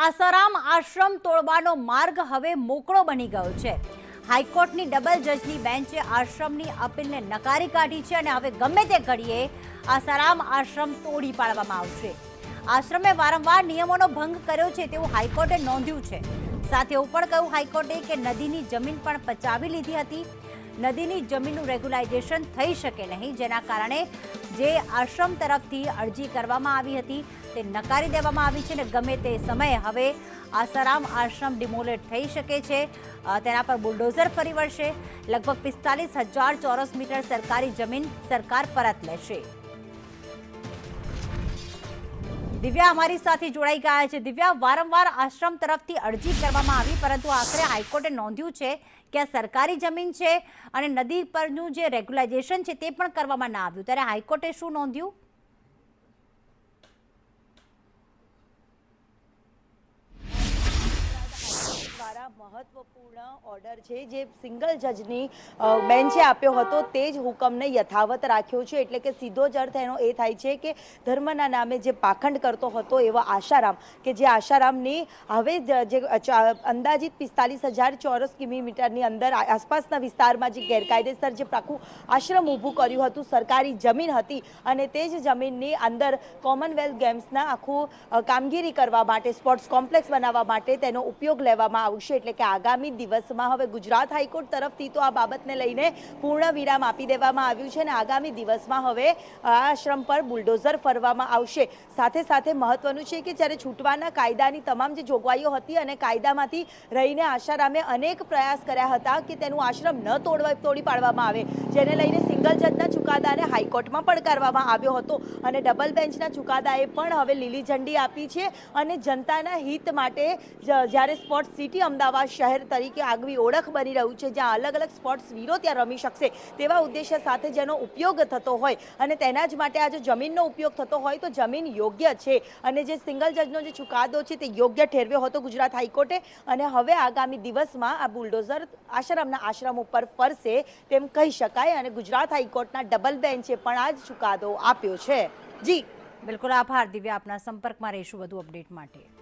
આસારામ આશ્રમ તોડવાનો માર્ગ હવે મોકળો બની ગયો છે। હાઈકોર્ટની ડબલ જજની બેન્ચે આશ્રમની અપીલને નકારી કાઢી છે અને હવે ગમે તે ઘડીએ આસારામ આશ્રમ તોડી પાડવામાં આવશે। આશ્રમે વારંવાર નિયમોનો ભંગ કર્યો છે તેવું હાઈકોર્ટે નોંધ્યું છે। સાથે એવું પણ કહ્યું હાઈકોર્ટે કે નદીની જમીન પણ પચાવી લીધી હતી। નદીની જમીનનું રેગ્યુલાઇઝેશન થઈ શકે નહીં, જેના કારણે જે આશ્રમ તરફથી અરજી કરવામાં આવી હતી તે નકારી દેવામાં આવી છે અને ગમે તે સમયે હવે આસારામ આશ્રમ ડિમોલેટ થઈ શકે છે। તેના પર બુલડોઝર ફરી વળશે। લગભગ 45,000 ચોરસ મીટર સરકારી જમીન સરકાર પરત લેશે। દિવ્યા અમારી સાથે જોડાઈ ગયા છે। દિવ્યા, વારંવાર આશ્રમ તરફથી અરજી કરવામાં આવી, પરંતુ આખરે હાઈકોર્ટે નોંધ્યું છે કે આ સરકારી જમીન છે અને નદી પરનું જે રેગ્યુલાઇઝેશન છે તે પણ કરવામાં ના આવ્યું, ત્યારે હાઈકોર્ટે શું નોંધ્યું? મહત્વપૂર્ણ ઓર્ડર છે જે સિંગલ જજની બેન્ચે આપ્યો હતો તે જ હુકમને યથાવત રાખ્યો છે। એટલે કે સીધો જ અર્થ એનો એ થાય છે કે ધર્મના નામે જે પાખંડ કરતો હતો એવો આશારામ, કે જે આશારામની હવે જે અંદાજિત 45,000 ચોરસ કિલોમીટરની અંદર આસપાસના વિસ્તારમાં જે ગેરકાયદેસર જે આખું આશ્રમ ઊભું કર્યું હતું, સરકારી જમીન હતી અને તે જ જમીનની અંદર કોમનવેલ્થ ગેમ્સના આખું કામગીરી કરવા માટે, સ્પોર્ટ્સ કોમ્પ્લેક્સ બનાવવા માટે તેનો ઉપયોગ લેવામાં આવશે। એટલે કે આગામી દિવસમાં હવે ગુજરાત હાઈકોર્ટ તરફથી તો આ બાબતને લઈને પૂર્ણ વિરામ આપી દેવામાં આવ્યું છે અને આગામી દિવસમાં હવે આ આશ્રમ પર બુલડોઝર ફરવામાં આવશે। સાથે સાથે મહત્વનું છે કે જ્યારે છૂટવાના કાયદાની તમામ જે જોગવાઈઓ હતી અને કાયદામાંથી રહીને આશારામે અનેક પ્રયાસ કર્યા હતા કે તેનું આશ્રમ ન તોડી પાડવામાં આવે, જેને લઈને સિંગલ જજના ચુકાદાને હાઈકોર્ટમાં પડકારવામાં આવ્યો હતો અને ડબલ બેન્ચના ચુકાદાએ પણ હવે લીલી ઝંડી આપી છે અને જનતાના હિત માટે જ્યારે સ્પોર્ટ્સ સિટી અમદાવાદ શહેર તરીકે આગવી ઓળખ બની રહ્યું છે, જ્યાં અલગ અલગ સ્પોર્ટ્સ વીરો ત્યાં રમી શકશે તેવા ઉદ્દેશ્ય સાથે જેનો ઉપયોગ થતો હોય અને તેના જ માટે આ જો જમીનનો ઉપયોગ થતો હોય તો જમીન યોગ્ય છે અને જે સિંગલ જજનો જે ચુકાદો છે તે યોગ્ય ઠેરવ્યો હતો ગુજરાત હાઈકોર્ટે અને હવે આગામી દિવસમાં આ બુલડોઝર આશ્રમના આશ્રમ ઉપર ફરશે તેમ કહી શકાય અને ગુજરાત હાઈકોર્ટના ડબલ બેન્ચે પણ આ જ ચુકાદો આપ્યો છે। જી બિલકુલ, આભાર દિવ્યા, આપના સંપર્કમાં રહીશું વધુ અપડેટ માટે।